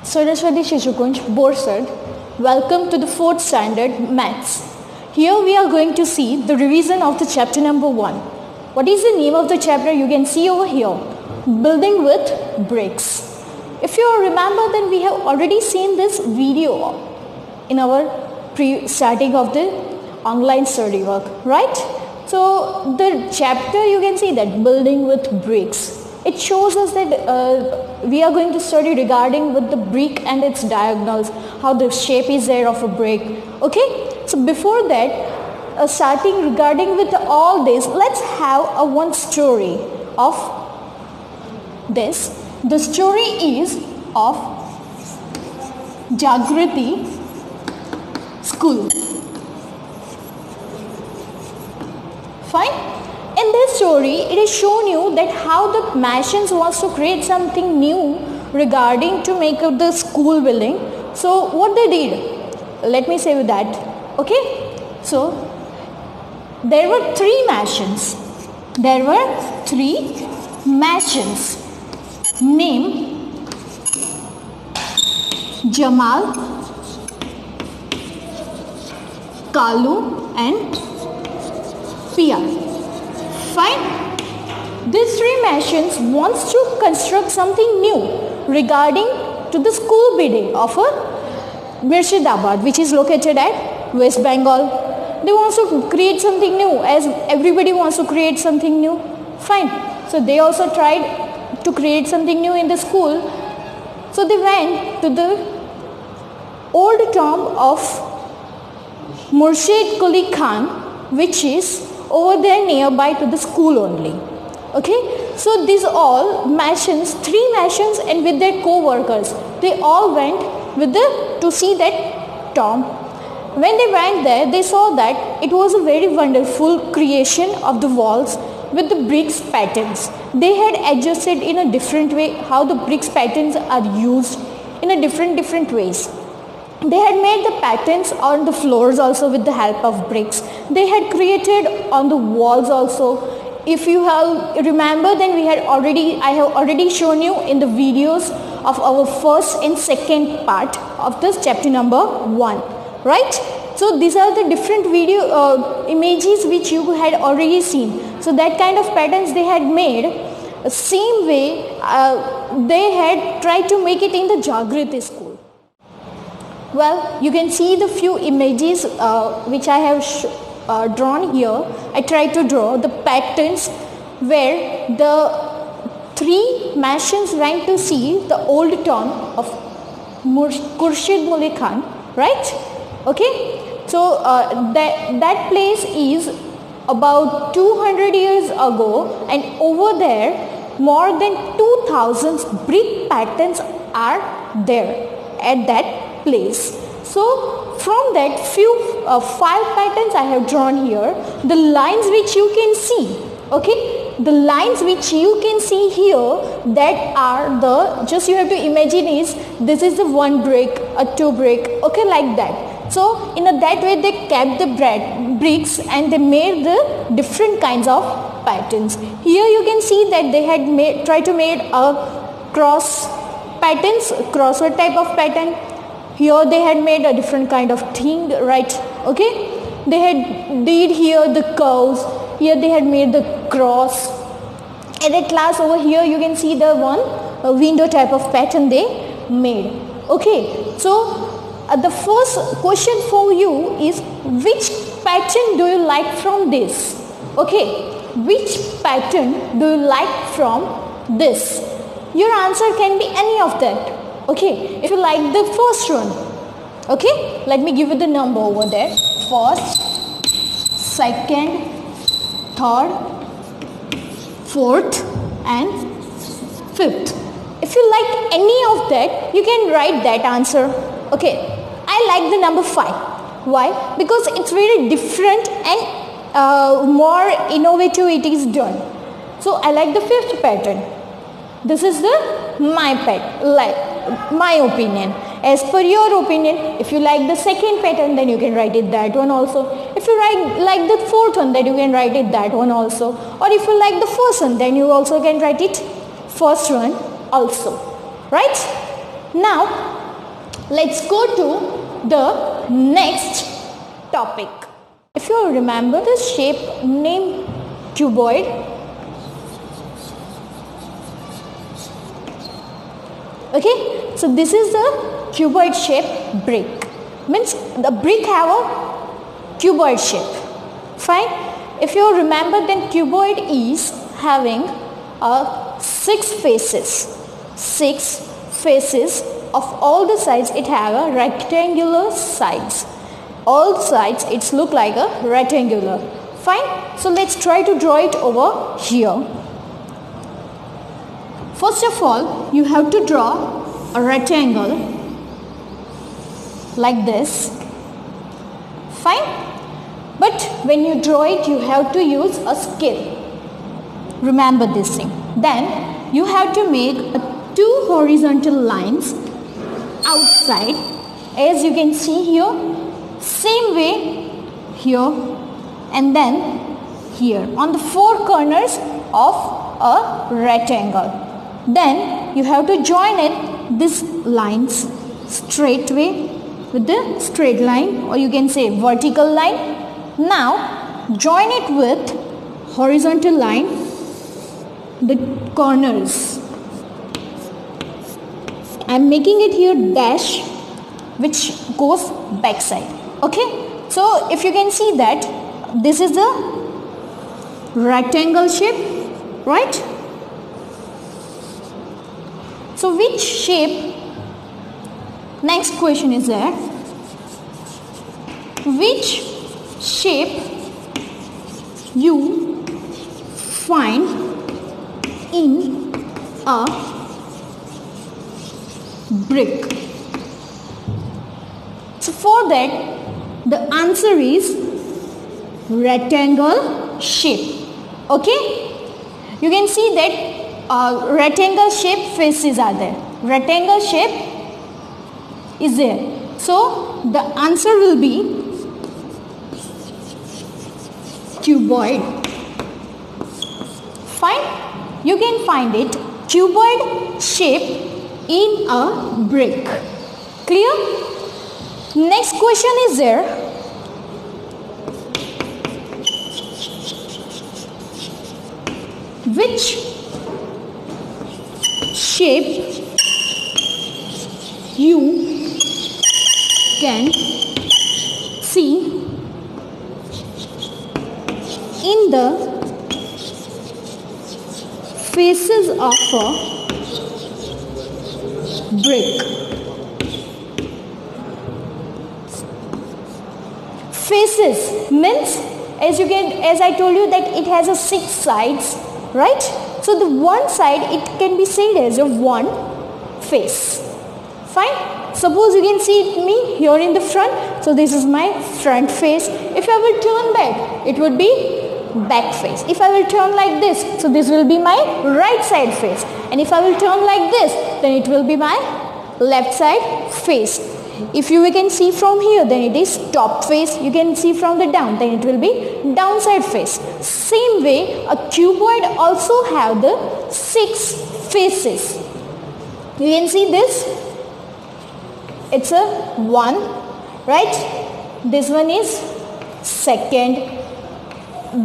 Saraswati Shishukunj, Borsad. Welcome to the 4th standard Maths. Here we are going to see the revision of the chapter number 1. What is the name of the chapter? You can see over here. Building with bricks. If you remember, then we have already seen this video in our starting of the online study work, right? So the chapter, you can see that building with bricks. It shows us that we are going to study regarding with the brick and its diagonals, how the shape is there of a brick. Okay, so before that, starting regarding with all this, let's have a one story of this. The story is of Jagrati School. Fine. In this story, it is shown you that how the Martians wants to create something new regarding to make up the school building. So what they did, let me say with that. Okay. So there were 3 Martians. There were 3 Martians. Name Jamal, Kalu and Pia. Fine. These 3 Martians wants to construct something new regarding to the school building of a Murshidabad, which is located at West Bengal. They want to create something new, as everybody wants to create something new. Fine. So they also tried to create something new in the school. So they went to the old tomb of Murshid Quli Khan, which is over there nearby to the school only. Okay, so these all Martians, 3 Martians and with their co-workers, they all went with to see that tomb. When they went there, they saw that it was a very wonderful creation of the walls with the bricks patterns. They had adjusted in a different way how the bricks patterns are used in a different ways. They had made the patterns on the floors also with the help of bricks. They had created on the walls also. If you have remember, then I have already shown you in the videos of our first and second part of this chapter number 1, right? So these are the different video images which you had already seen. So that kind of patterns they had made. Same way they had tried to make it in the Jagrati school. Well, you can see the few images which I have drawn here. I tried to draw the patterns where the 3 Martians went to see the old tomb of Khurshid Quli Khan, right? Okay, so that place is about 200 years ago, and over there more than 2000 brick patterns are there at that place. So from that few 5 patterns I have drawn here, the lines which you can see, okay, the lines which you can see here, that are the, just you have to imagine is, this is the 1 brick, a 2 brick, okay, like that. So in that way they kept the bricks and they made the different kinds of patterns. Here you can see that they had tried to make a cross patterns, crossword type of pattern. Here they had made a different kind of thing, right? Okay, they had did here the curves. Here they had made the cross. And at last over here you can see the a window type of pattern they made. Okay, so the first question for you is, which pattern do you like from this? Okay, which pattern do you like from this? Your answer can be any of that. Okay, if you like the first one, okay, let me give you the number over there. First, second, third, fourth and fifth. If you like any of that, you can write that answer. Okay, I like the number 5. Why? Because it's very different and more innovative it is done. So I like the 5th pattern. This is my opinion. As per your opinion, if you like the 2nd pattern, then you can write it that one also. If you like the 4th one, then you can write it that one also. Or if you like the 1st one, then you also can write it 1st one also. Right? Now, Let's go to the next topic. If you remember the shape named cuboid, okay, so this is the cuboid shape brick. Means the brick have a cuboid shape. Fine. If you remember, then cuboid is having a 6 faces. 6 faces of all the sides. It have a rectangular sides. All sides it's look like a rectangular. Fine. So let's try to draw it over here. First of all, you have to draw a rectangle like this. Fine. But when you draw it, you have to use a scale. Remember this thing. Then you have to make 2 horizontal lines outside, as you can see here. Same way here and then here on the 4 corners of a rectangle. Then you have to join it these lines straight way with the straight line, or you can say vertical line. Now join it with horizontal line, the corners. I am making it here dash which goes back side. Okay, so if you can see that this is the rectangle shape, right? So which shape, next question is there, which shape you find in a brick? So for that the answer is rectangle shape. Okay, you can see that rectangle shape faces are there. Rectangle shape is there. So the answer will be cuboid. Fine, you can find it cuboid shape in a brick. Clear? Next question is there. Which shape you can see in the faces of a brick? Faces means, as I told you, that it has a 6 sides, right? So the one side it can be said as a one face. Fine. Suppose you can see me here in the front. So this is my front face. If I will turn back, it would be back face. If I will turn like this, so this will be my right side face. And if I will turn like this, then it will be my left side face. If you can see from here, then it is top face. You can see from the down, then it will be downside face. Same way, a cuboid also have the 6 faces. You can see this. It's a 1, right? This one is second.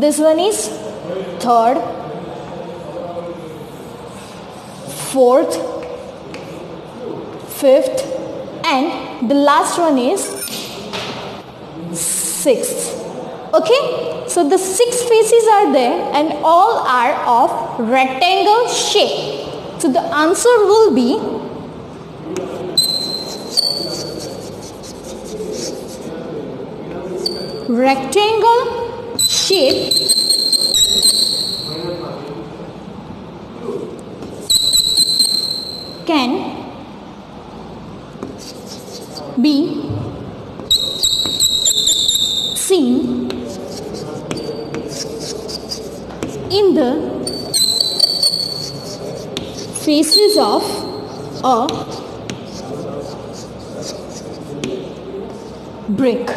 This one is third, fourth, fifth, and the last one is 6th. Okay, so the 6 faces are there and all are of rectangle shape. So the answer will be rectangle shape can be seen in the faces of a brick.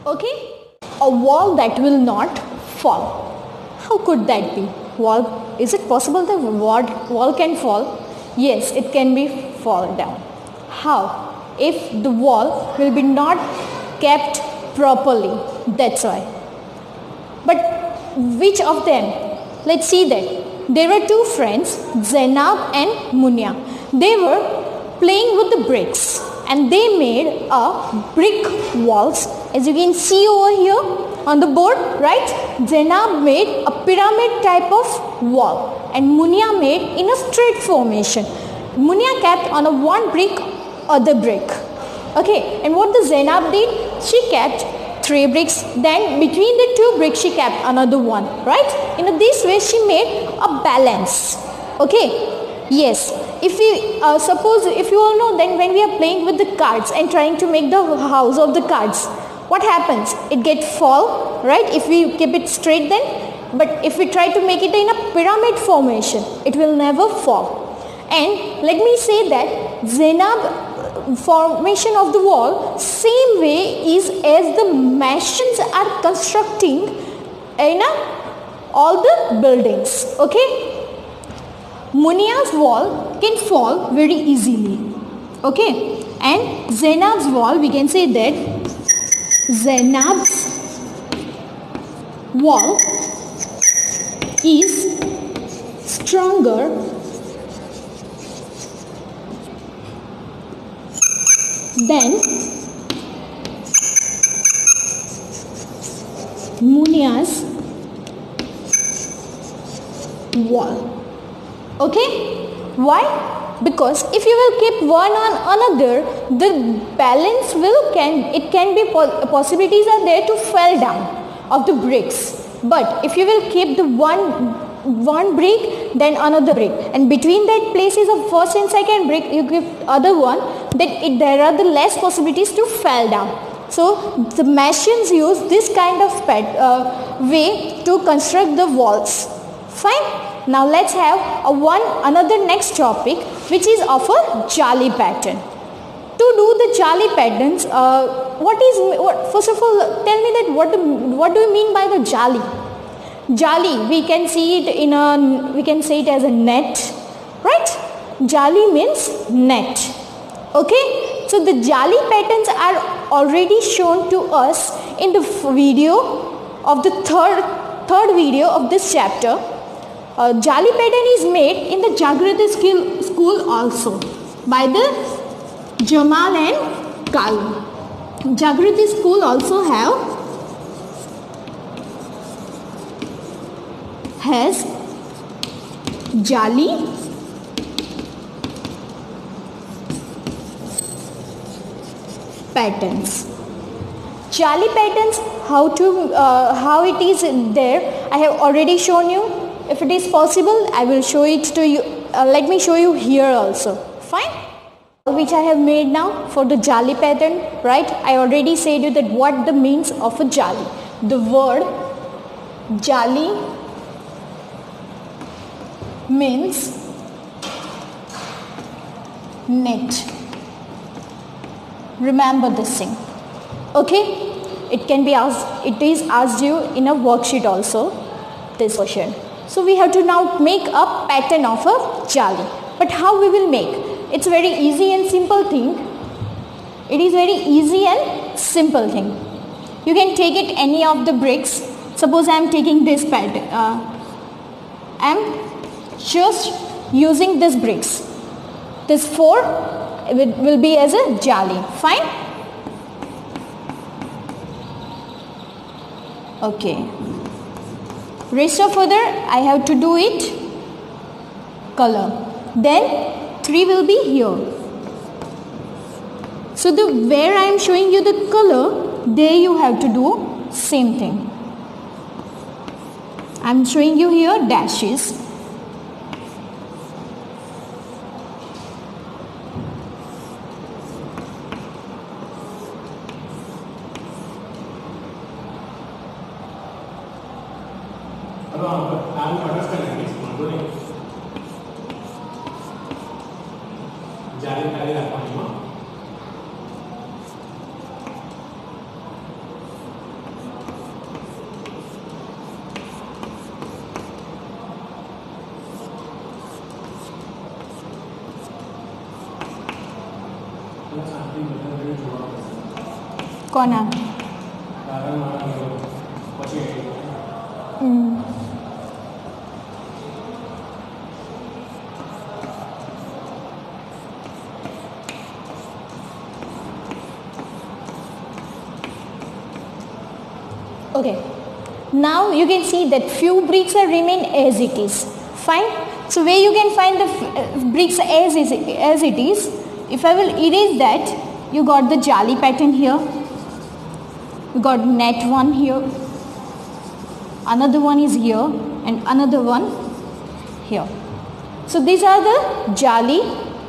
Okay? A wall that will not fall. How could that be? Wall, is it possible that wall can fall? Yes, it can be fall down. How? if the wall will be not kept properly. That's why. But which of them? Let's see that. There were two friends, Zainab and Munia. They were playing with the bricks and they made a brick walls, as you can see over here on the board, right? Zainab made a pyramid type of wall and Munia made in a straight formation. Munia kept on a one brick other brick. Okay, and what the Zainab did? She kept 3 bricks, then between the 2 bricks she kept another one, right? In this way she made a balance. Okay, yes. If we suppose, if you all know, then when we are playing with the cards and trying to make the house of the cards, what happens? It gets fall, right? If we keep it straight then, but if we try to make it in a pyramid formation, it will never fall. And let me say that Zainab formation of the wall same way is as the masons are constructing in all the buildings. Okay, Munia's wall can fall very easily. Okay, and Zainab's wall, we can say that Zainab's wall is stronger than Munia's wall. Okay, why? Because if you will keep one on another, the balance can be possibilities are there to fall down of the bricks. But if you will keep the one brick, then another brick, and between that places of first and second brick you give other one, then there are the less possibilities to fall down. So the masons use this kind of way to construct the walls. Fine. Now let's have another next topic, which is of a jali pattern. To do the jali patterns, first of all, tell me that what do you mean by the jali? Jali, we can say it as a net, right? Jali means net. Okay, so the jali patterns are already shown to us in the video of the third video of this chapter. Jali pattern is made in the Jagrati school also by the Jamal and Kalu. Jagrati school also has Jali patterns. Jali patterns, how it is there, I have already shown you. If it is possible, I will show it to you. Let me show you here also. Fine. Which I have made now for the jali pattern, right? I already said you that what the means of a jali. The word jali means net. Remember this thing. Okay? It is asked you in a worksheet also, this question. So we have to now make a pattern of a jali. But how we will make? It's very easy and simple thing. It is very easy and simple thing. You can take it any of the bricks. Suppose I am taking this pattern. I am just using this bricks. This 4 will be as a jali. Fine? Okay. Rest of other I have to do it color. Then 3 will be here. So where I am showing you the color, there you have to do same thing. I am showing you here dashes. કોના? Okay, now you can see that few bricks are remain as it is. Fine. So where you can find the bricks as it is, if I will erase that, you got the jali pattern here, you got net one here, another one is here, and another one here. So these are the jali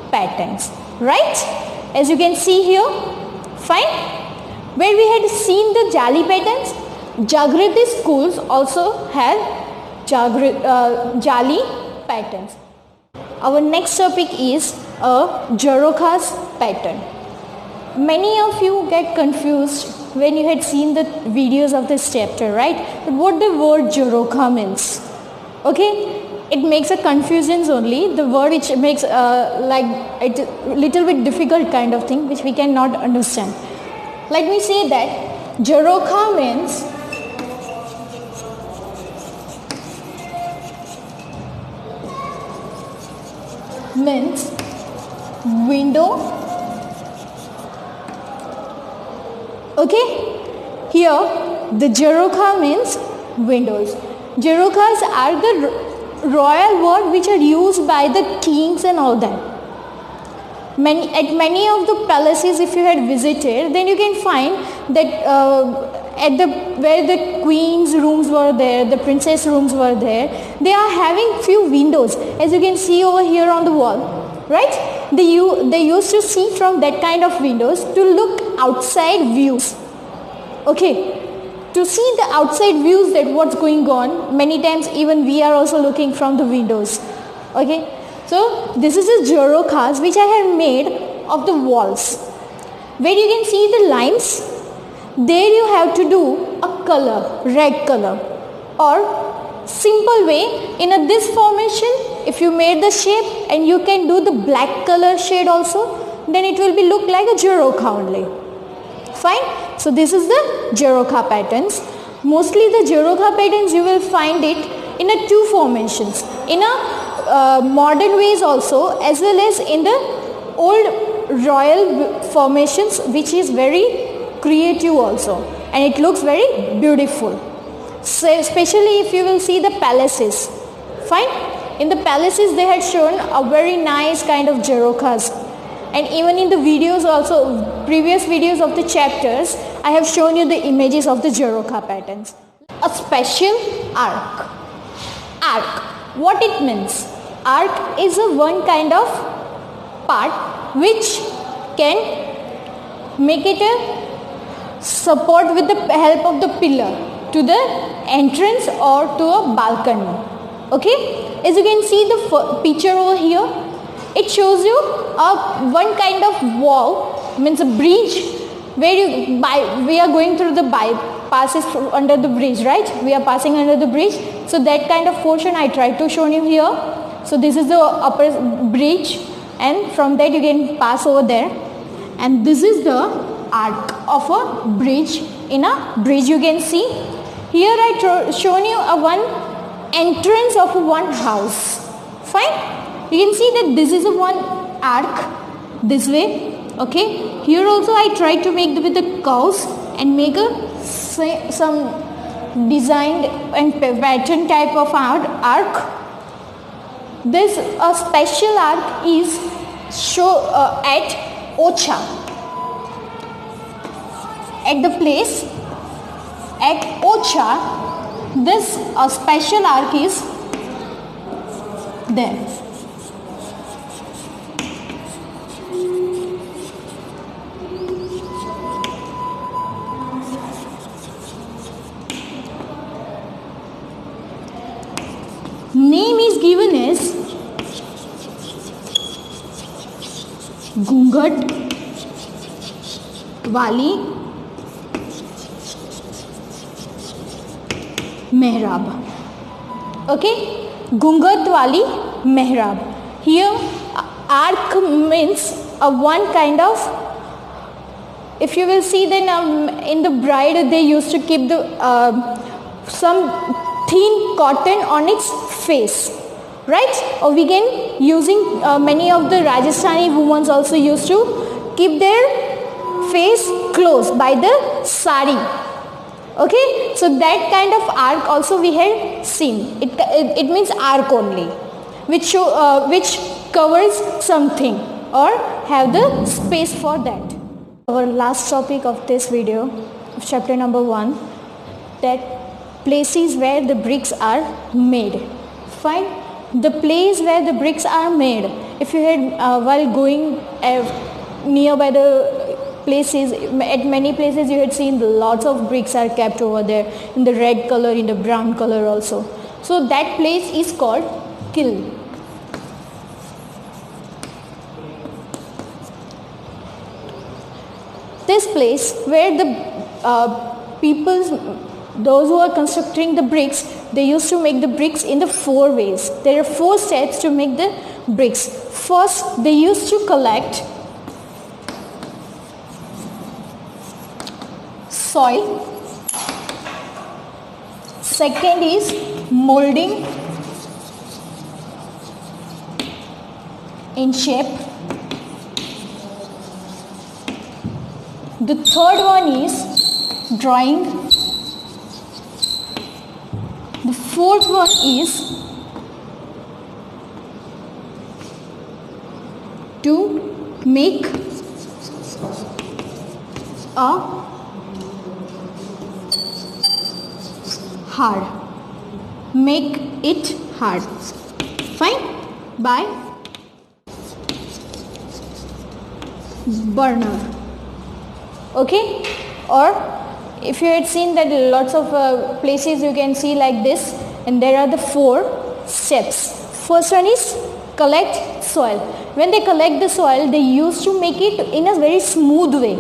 patterns, right? As you can see here. Fine. Where we had seen the jali patterns, Jagriti schools also had jali patterns. Our next topic is a Jharokha's pattern. Many of you get confused when you had seen the videos of this chapter, right? But what the word Jharokha means? Okay, it makes a confusion only. The word which makes like it little bit difficult kind of thing which we cannot understand. Let me say that Jharokha means window. Okay, here the Jharokha means windows. Jharokhas are the royal word which are used by the kings and all that. At many of the palaces, if you had visited, then you can find that where the queen's rooms were there, the princess rooms were there, they are having few windows, as you can see over here on the wall, right? They used to see from that kind of windows to look outside views. Okay, to see the outside views, that what's going on. Many times even we are also looking from the windows. Okay, so this is a Jharokhas which I have made of the walls. Where you can see the lines, there you have to do a color, red color, or simple way in this formation. If you made the shape and you can do the black color shade also, then it will be look like a Jharokha only. Fine. So this is the Jharokha patterns. Mostly the Jharokha patterns you will find it in a two formations, in a modern ways also, as well as in the old royal formations, which is very creative also, and it looks very beautiful. So especially if you will see the palaces. Fine. In the palaces they had shown a very nice kind of Jharokhas, and even in the videos also, previous videos of the chapters, I have shown you the images of the Jharokha patterns. A special arc. Arc, what it means? Arc is a one kind of part which can make it a support with the help of the pillar to the entrance or to a balcony. Okay, as you can see the picture over here, it shows you one kind of wall, means a bridge, where we are going through the passes under the bridge, right? We are passing under the bridge. So that kind of portion I tried to show you here. So this is the upper bridge, and from that you can pass over there. And this is the arc of a bridge. In a bridge you can see. Here I shown you one entrance of one house. Fine. You can see that this is a one arc this way. Okay. Here also I tried to make with the curves and make some designed and pattern type of arc. This a special arc is at Ocha. At the place at Ocha, this special arc is there. Name is given as Gungat Wali Mehrab. Okay, Gungat Wali Mehrab. Here arc means a one kind of if you will see, then in the bride they used to keep the some thin cotton on its face, right? Or we can using many of the Rajasthani women also used to keep their face closed by the sari. Okay, so that kind of arc also we had seen. It means arc only, which covers something or have the space for that. Our last topic of this video, of chapter number 1, that places where the bricks are made. Fine. The place where the bricks are made. If you had while going nearby the places, at many places you had seen lots of bricks are kept over there in the red color, in the brown color also. So that place is called kiln. This place where the those who are constructing the bricks, they used to make the bricks in the 4 ways. There are 4 steps to make the bricks. First, they used to collect soil. Second is molding in shape. The third one is drawing. The fourth one is to make a hard. Make it hard. Fine? By burner. Okay? Or if you had seen that lots of places you can see like this, and there are the 4 steps. First one is collect soil. When they collect the soil, they used to make it in a very smooth way.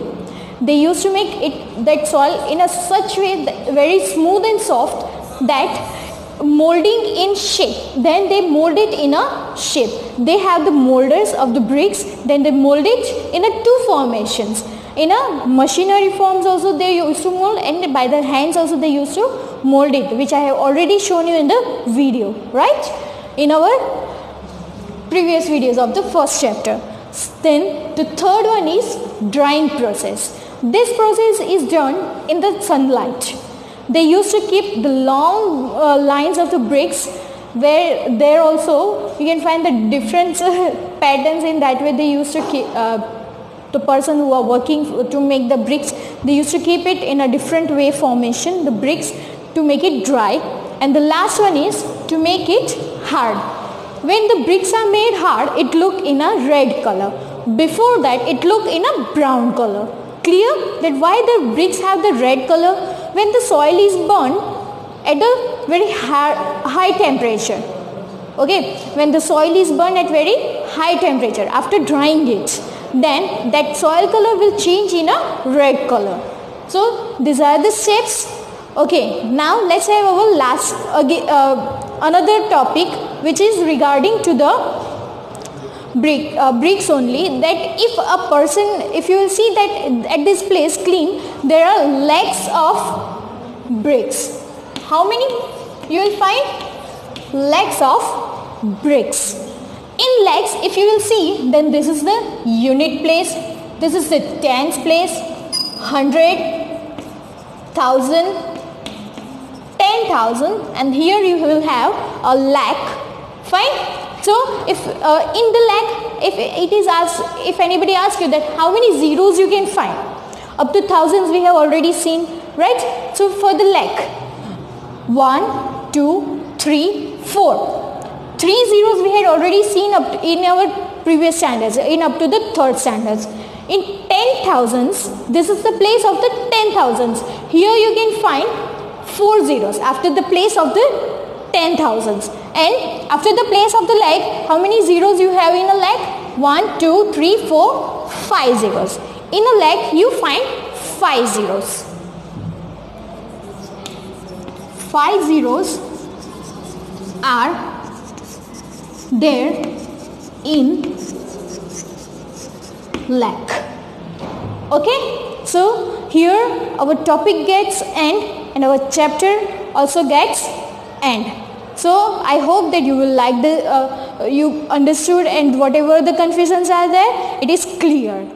They used to make that soil in a such way very smooth and soft that molding in shape. Then they mold it in a shape. They have the molders of the bricks. Then they mold it in a 2 formations. In a machinery forms also they used to mold, and by their hands also they used to mold it, which I have already shown you in the video, right? In our previous videos of the first chapter. Then the third one is drying process. This process is done in the sunlight. They used to keep the long lines of the bricks, where there also you can find the different patterns. In that way they used to keep the person who are working to make the bricks, they used to keep it in a different way formation, the bricks, to make it dry. And the last one is to make it hard. When the bricks are made hard, it looked in a red color. Before that, it looked in a brown color. Clear that why the bricks have the red color? When the soil is burned at a very high temperature. Okay, when the soil is burned at very high temperature after drying it, then that soil color will change in a red color. So these are the steps. Okay, now let's have our last another topic, which is regarding to the bricks only. That if a person, if you will see that at this place clean, there are lakhs of bricks. How many? You will find lakhs of bricks. In lakhs, if you will see, then this is the unit place, this is the tens place, 100, 1000, 10,000, and here you will have a lakh. Fine. So if in the lakh, if it is asked, if anybody asks you that how many zeros you can find, up to thousands we have already seen, right? So for the lakh, 1, 2, 3, 4. 3 zeros we had already seen up in our previous standards, in up to the 3rd standards. In 10,000s, this is the place of the 10,000s. Here you can find 4 zeros after the place of the 10,000s. And after the place of the lakh, how many zeros you have in a lakh? 1, 2, 3, 4, 5 zeros. In a lakh, you find 5 zeros. 5 zeros are there in lakh. Okay, So here our topic gets end and our chapter also gets end. So I hope that you will like you understood, and whatever the confusions are there, it is clear.